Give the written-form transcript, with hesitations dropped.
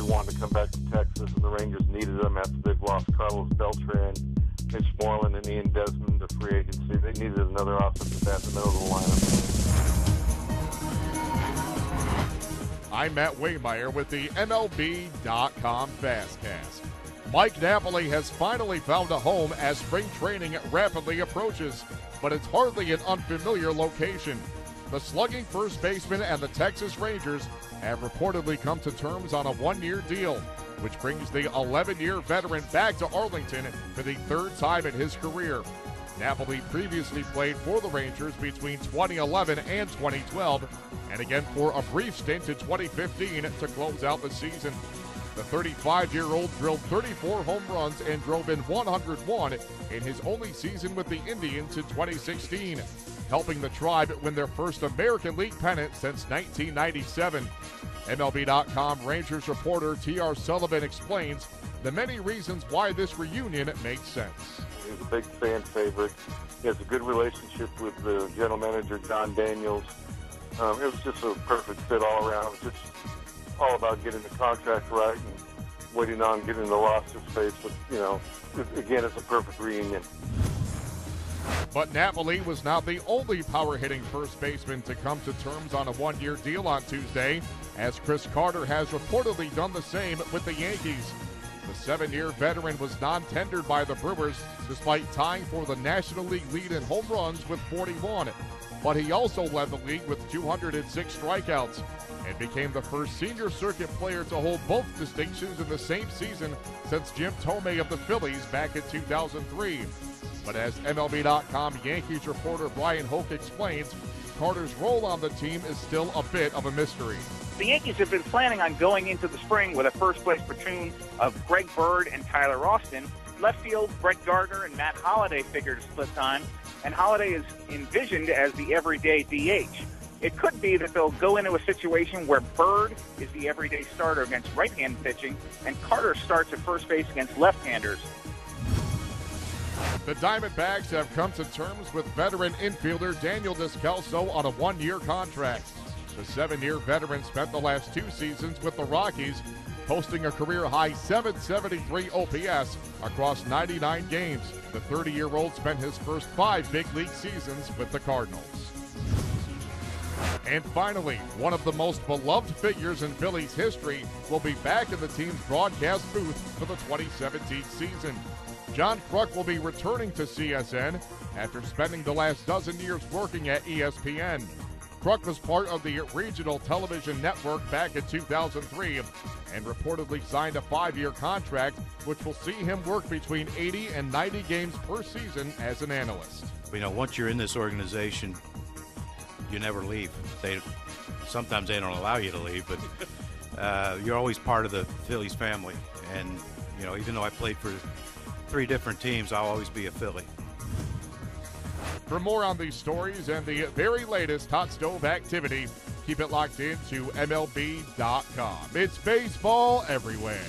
Everybody wanted to come back to Texas, and the Rangers needed them after they've lost Carlos Beltran, Mitch Moreland, and Ian Desmond to free agency. They needed another offensive bat in the middle of the lineup. I'm Matt Waymeyer with the MLB.com FastCast. Mike Napoli has finally found a home as spring training rapidly approaches, but it's hardly an unfamiliar location. The slugging first baseman and the Texas Rangers have reportedly come to terms on a one-year deal, which brings the 11-year veteran back to Arlington for the third time in his career. Napoli previously played for the Rangers between 2011 and 2012, and again for a brief stint in 2015 to close out the season. The 35-year-old drilled 34 home runs and drove in 101 in his only season with the Indians in 2016, helping the Tribe win their first American League pennant since 1997. MLB.com Rangers reporter T.R. Sullivan explains the many reasons why this reunion makes sense. He's a big fan favorite. He has a good relationship with the general manager, John Daniels. It was just a perfect fit all around. Just all about getting the contract right and waiting on getting the roster space. But, again, it's a perfect reunion. But Napoli was not the only power-hitting first baseman to come to terms on a one-year deal on Tuesday, as Chris Carter has reportedly done the same with the Yankees. The 7-year veteran was non-tendered by the Brewers despite tying for the National League lead in home runs with 41. But he also led the league with 206 strikeouts and became the first senior circuit player to hold both distinctions in the same season since Jim Thome of the Phillies back in 2003. But as MLB.com Yankees reporter Brian Hoke explains, Carter's role on the team is still a bit of a mystery. The Yankees have been planning on going into the spring with a first-place platoon of Greg Bird and Tyler Austin. Left field, Brett Gardner and Matt Holliday figure to split time, and Holliday is envisioned as the everyday DH. It could be that they'll go into a situation where Bird is the everyday starter against right-hand pitching, and Carter starts at first base against left-handers. The Diamondbacks have come to terms with veteran infielder Daniel Descalso on a one-year contract. The 7-year veteran spent the last 2 seasons with the Rockies, posting a career-high 773 OPS across 99 games. The 30-year-old spent his first 5 big league seasons with the Cardinals. And finally, one of the most beloved figures in Phillies history will be back in the team's broadcast booth for the 2017 season. John Kruk will be returning to CSN after spending the last dozen years working at ESPN. Kruk was part of the regional television network back in 2003 and reportedly signed a 5-year contract, which will see him work between 80 and 90 games per season as an analyst. Once you're in this organization, you never leave. Sometimes they don't allow you to leave, but you're always part of the Phillies family. And, even though I played for 3 different teams, I'll always be a Philly. For more on these stories and the very latest hot stove activity, keep it locked in to MLB.com. It's baseball everywhere.